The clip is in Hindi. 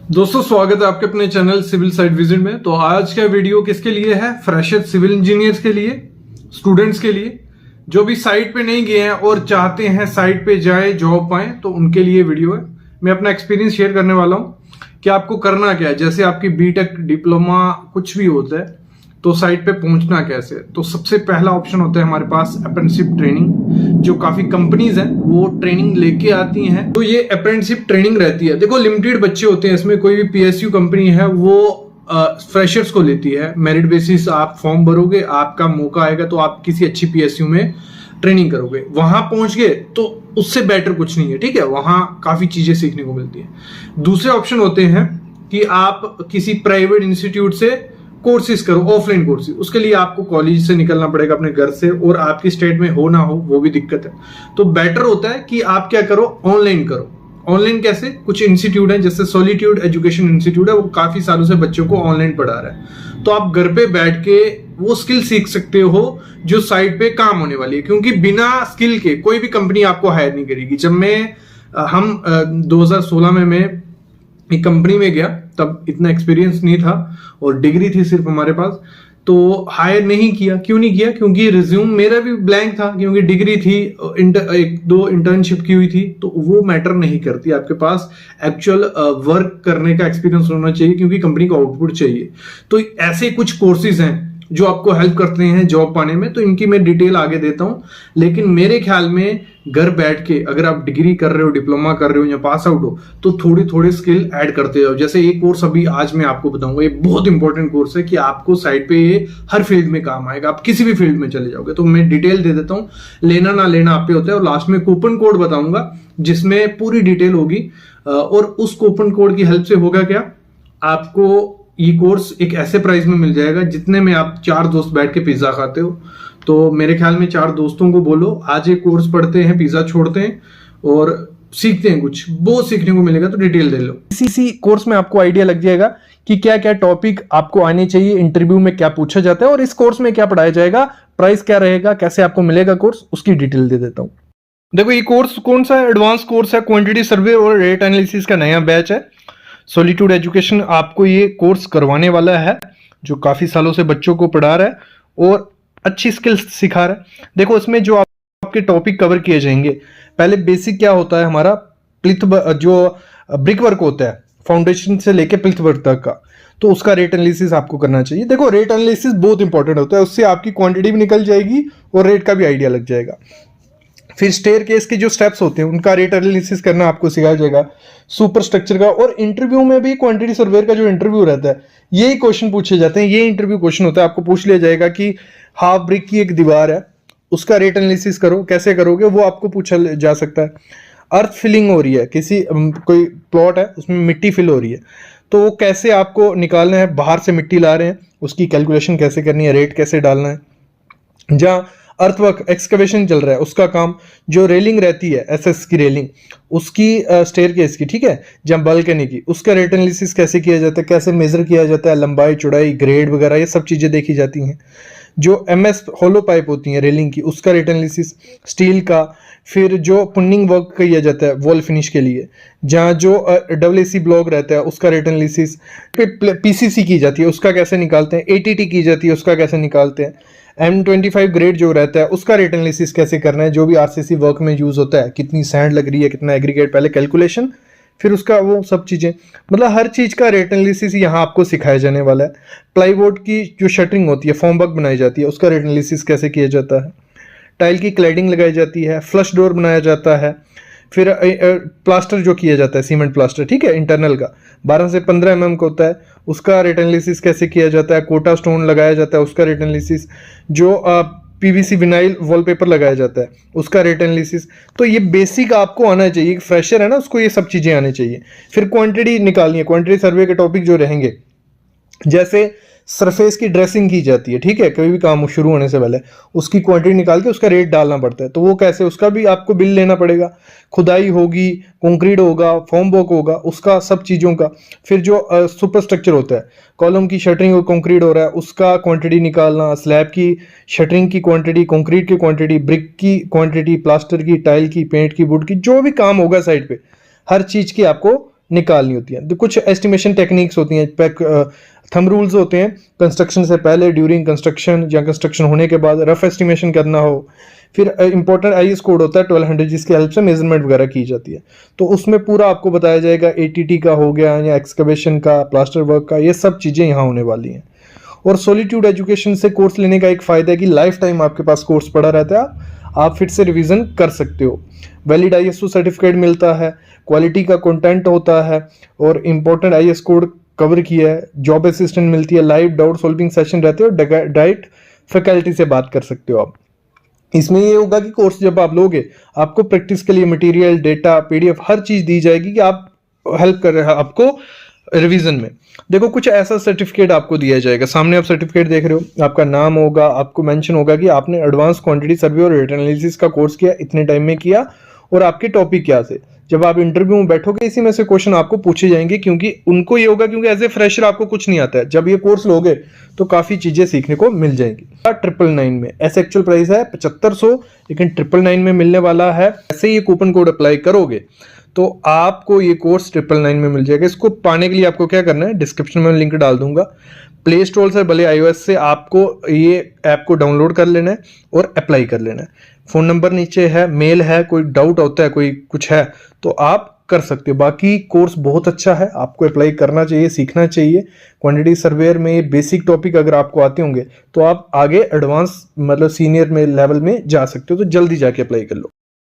दोस्तों स्वागत है आपके अपने चैनल सिविल साइट विजिट में। तो आज का वीडियो किसके लिए है? फ्रेशर सिविल इंजीनियर्स के लिए, स्टूडेंट्स के लिए जो भी साइट पे नहीं गए हैं और चाहते हैं साइट पे जाए जॉब पाएं, तो उनके लिए वीडियो है। मैं अपना एक्सपीरियंस शेयर करने वाला हूं कि आपको करना क्या है। जैसे आपकी बीटेक, डिप्लोमा कुछ भी होता है तो साइट पे पहुंचना कैसे। तो सबसे पहला ऑप्शन होता है हमारे पास अप्रेंटिसशिप ट्रेनिंग, जो काफी कंपनीज हैं वो ट्रेनिंग लेके आती हैं। तो ये अप्रेंटिसशिप ट्रेनिंग रहती है। देखो लिमिटेड बच्चे होते हैं इसमें, कोई भी पीएसयू कंपनी है वो फ्रेशर्स को लेती है। मेरिट बेसिस आप फॉर्म भरोगे, आपका मौका आएगा तो आप किसी अच्छी पीएसयू में ट्रेनिंग करोगे। वहां पहुंच गए तो उससे बेटर कुछ नहीं है, ठीक है। वहां काफी चीजें सीखने को मिलती है। दूसरे ऑप्शन होते हैं कि आप किसी प्राइवेट इंस्टीट्यूट से कोर्सेज करो, ऑफलाइन कोर्सेज। उसके लिए आपको कॉलेज से निकलना पड़ेगा अपने घर से, और आपकी स्टेट में हो ना हो वो भी दिक्कत है। तो बेटर होता है कि आप क्या करो, ऑनलाइन करो। ऑनलाइन कैसे? कुछ इंस्टीट्यूट है जैसे सॉलिट्यूड एजुकेशन इंस्टीट्यूट है, वो काफी सालों से बच्चों को ऑनलाइन पढ़ा रहा है। तो आप घर पे बैठ के वो स्किल सीख सकते हो जो साइट पे काम होने वाली है, क्योंकि बिना स्किल के कोई भी कंपनी आपको हायर नहीं करेगी। जब हम 2016 में मैं एक कंपनी में गया, तब इतना एक्सपीरियंस नहीं था और डिग्री थी सिर्फ हमारे पास, तो हायर नहीं किया। क्यों नहीं किया? क्योंकि रिज्यूम मेरा भी ब्लैंक था, क्योंकि डिग्री थी, एक दो इंटर्नशिप की हुई थी। तो वो मैटर नहीं करती, आपके पास एक्चुअल वर्क करने का एक्सपीरियंस होना चाहिए, क्योंकि कंपनी को आउटपुट चाहिए। तो ऐसे कुछ कोर्सेज हैं जो आपको हेल्प करते हैं जॉब पाने में, तो इनकी मैं डिटेल आगे देता हूं। लेकिन मेरे ख्याल में घर बैठ के अगर आप डिग्री कर रहे हो, डिप्लोमा कर रहे हो या पास आउट हो, तो थोड़ी थोड़ी स्किल ऐड करते जाओ। जैसे एक कोर्स अभी आज मैं आपको बताऊंगा, ये बहुत इंपॉर्टेंट कोर्स है कि आपको साइट पे ये हर फील्ड में काम आएगा। आप किसी भी फील्ड में चले जाओगे। तो मैं डिटेल दे देता हूँ, लेना ना लेना आप पे होता है। और लास्ट में कूपन कोड बताऊंगा जिसमें पूरी डिटेल होगी। और उस कूपन कोड की हेल्प से होगा क्या, आपको ये कोर्स एक ऐसे प्राइस में मिल जाएगा जितने में आप 4 दोस्त बैठ के पिज्जा खाते हो। तो मेरे ख्याल में 4 दोस्तों को बोलो आज ये कोर्स पढ़ते हैं, पिज्जा छोड़ते हैं और सीखते हैं, कुछ बहुत सीखने को मिलेगा। तो डिटेल दे लो। इसी कोर्स में आपको आइडिया लग जाएगा कि क्या क्या टॉपिक आपको आने चाहिए, इंटरव्यू में क्या पूछा जाता है और इस कोर्स में क्या पढ़ाया जाएगा, प्राइस क्या रहेगा, कैसे आपको मिलेगा कोर्स, उसकी डिटेल दे देता हूं। देखो ये कोर्स कौन सा है? एडवांस कोर्स है, क्वांटिटी सर्वे और रेट एनालिसिस का नया बैच है। सॉलिट्यूड एजुकेशन आपको ये कोर्स करवाने वाला है, जो काफी सालों से बच्चों को पढ़ा रहा है और अच्छी स्किल्स सिखा रहा है। देखो इसमें जो आपके टॉपिक कवर किए जाएंगे, पहले बेसिक क्या होता है हमारा, जो ब्रिक वर्क होता है फाउंडेशन से लेके प्लिथ वर्क तक का, तो उसका रेट एनालिसिस आपको करना चाहिए। देखो रेट एनालिसिस बहुत इंपॉर्टेंट होता है, उससे आपकी क्वांटिटी भी निकल जाएगी और रेट का भी आइडिया लग जाएगा। फिर स्टेयर केस के जो स्टेप्स होते हैं उनका रेट एनालिसिस करना आपको सिखाया जाएगा, सुपर स्ट्रक्चर का। और इंटरव्यू में भी क्वांटिटी सर्वेयर का जो इंटरव्यू रहता है, यही क्वेश्चन पूछे जाते हैं। ये इंटरव्यू क्वेश्चन होता है, आपको पूछ लिया जाएगा कि हाफ ब्रिक की एक दीवार है, उसका रेट एनालिसिस करो। कैसे करोगे वो आपको पूछा जा सकता है। अर्थ फिलिंग हो रही है, कोई प्लॉट है उसमें मिट्टी फिल हो रही है, तो वो कैसे आपको निकालना है, बाहर से मिट्टी ला रहे हैं उसकी कैलकुलेशन कैसे करनी है, रेट कैसे डालना है। जहाँ अर्थवर्क एक्सकवेशन चल रहा है उसका काम, जो रेलिंग रहती है एसएस की रेलिंग, उसकी स्टेयर केस की, ठीक है, जहाँ बालकनी की, उसका रेट एनालिसिस कैसे किया जाता है, कैसे मेजर किया जाता है, लंबाई चौड़ाई ग्रेड वगैरह ये सब चीजें देखी जाती हैं। जो एमएस होलो पाइप होती है रेलिंग की, उसका रेट एनालिसिस, स्टील का। फिर जो पुन्निंग वर्क किया जाता है वॉल फिनिश के लिए, जहाँ जो डब्ल्यूसी ब्लॉक रहता है उसका रेट एनालिसिस। पीसीसी की जाती है उसका कैसे निकालते हैं, एटीटी की जाती है उसका कैसे निकालते हैं, M25 ग्रेड जो रहता है उसका रेट एनालिसिस कैसे करना है, जो भी आरसीसी वर्क में यूज होता है, कितनी सैंड लग रही है, कितना एग्रीगेट, पहले कैलकुलेशन, फिर उसका वो सब चीजें, मतलब हर चीज का रेट एनालिसिस यहाँ आपको सिखाया जाने वाला है। प्लाईवुड की जो शटरिंग होती है, फॉर्म वर्क बनाई जाती है, उसका रेट एनालिसिस कैसे किया जाता है। टाइल की क्लैडिंग लगाई जाती है, फ्लश डोर बनाया जाता है। फिर प्लास्टर जो किया जाता है, सीमेंट प्लास्टर, ठीक है, इंटरनल का 12 से 15 mm का होता है, उसका रेट एनालिसिस कैसे किया जाता है। कोटा स्टोन लगाया जाता है, उसका रेट एनालिसिस। जो पीवीसी विनाइल वॉलपेपर लगाया जाता है, उसका रेट एनालिसिस। तो ये बेसिक आपको आना चाहिए, फ्रेशर है ना, उसको ये सब चीजें आनी चाहिए। फिर क्वांटिटी निकालनी है, क्वांटिटी सर्वे के टॉपिक जो रहेंगे, जैसे सरफेस की ड्रेसिंग की जाती है, ठीक है, कोई भी काम शुरू होने से पहले उसकी क्वांटिटी निकाल के उसका रेट डालना पड़ता है। तो वो कैसे, उसका भी आपको बिल लेना पड़ेगा। खुदाई होगी, कंक्रीट होगा, फॉर्म वर्क होगा, उसका सब चीज़ों का। फिर जो सुपर स्ट्रक्चर होता है, कॉलम की शटरिंग और कंक्रीट हो रहा है, उसका क्वांटिटी निकालना, स्लैब की शटरिंग की क्वांटिटी, कंक्रीट की क्वांटिटी, ब्रिक की क्वांटिटी, प्लास्टर की, टाइल की, पेंट की, वुड की, जो भी काम होगा साइड पे, हर चीज़ की आपको निकालनी होती है। तो कुछ एस्टिमेशन टेक्निक्स होती हैं, थंब रूल्स होते हैं, कंस्ट्रक्शन से पहले, ड्यूरिंग कंस्ट्रक्शन या कंस्ट्रक्शन होने के बाद रफ एस्टिमेशन करना हो। फिर इंपॉर्टेंट आईएस कोड होता है 1200 जिसकी हेल्प से मेजरमेंट वगैरह की जाती है। तो उसमें पूरा आपको बताया जाएगा, एटीटी का हो गया या एक्सकवेशन का, प्लास्टर वर्क का, ये सब चीज़ें यहाँ होने वाली हैं। और सॉलिट्यूड एजुकेशन से कोर्स लेने का एक फ़ायदा है कि लाइफ टाइम आपके पास कोर्स पड़ा रहता है, आप फिर से रिवीजन कर सकते हो। वैलिड आईएसओ सर्टिफिकेट मिलता है, क्वालिटी का कंटेंट होता है और इम्पोर्टेंट आईएस कोड कवर किया है, जॉब असिस्टेंट मिलती है, लाइव डाउट सॉल्विंग सेशन रहते हैं और डायरेक्ट फैकल्टी से बात कर सकते हो आप। इसमें ये होगा कि कोर्स जब आप लोगे, आपको प्रैक्टिस के लिए मटेरियल, डेटा, पीडीएफ हर चीज़ दी जाएगी कि आप हेल्प कर रहे हैं आपको रिवीजन में। देखो कुछ ऐसा सर्टिफिकेट आपको दिया जाएगा, सामने आप सर्टिफिकेट देख रहे हो, आपका नाम होगा, आपको मेंशन होगा कि आपने एडवांस क्वांटिटी सर्वे और डेटा एनालिसिस का कोर्स किया, इतने टाइम में किया और आपके टॉपिक क्या थे। जब आप इंटरव्यू में बैठोगे इसी में से क्वेश्चन आपको पूछे जाएंगे, क्योंकि उनको ये होगा क्योंकि एज ए फ्रेशर आपको कुछ नहीं आता है। जब ये कोर्स लोगे तो काफ़ी चीज़ें सीखने को मिल जाएंगी। 999 में ऐसे एक्चुअल प्राइस है 7500, लेकिन 999 में मिलने वाला है। ऐसे ये कूपन कोड अप्लाई करोगे तो आपको ये कोर्स 999 में मिल जाएगा। इसको पाने के लिए आपको क्या करना है, डिस्क्रिप्शन में लिंक डाल दूंगा, प्ले स्टोर से भले iOS से आपको ये ऐप को डाउनलोड कर लेना है और अप्लाई कर लेना है। फ़ोन नंबर नीचे है, मेल है, कोई डाउट होता है, कोई कुछ है तो आप कर सकते हो। बाकी कोर्स बहुत अच्छा है, आपको अप्लाई करना चाहिए, सीखना चाहिए। क्वांटिटी सर्वेयर में बेसिक टॉपिक अगर आपको आते होंगे तो आप आगे एडवांस मतलब सीनियर में लेवल में जा सकते हो, तो जल्दी जाके अप्लाई कर लो।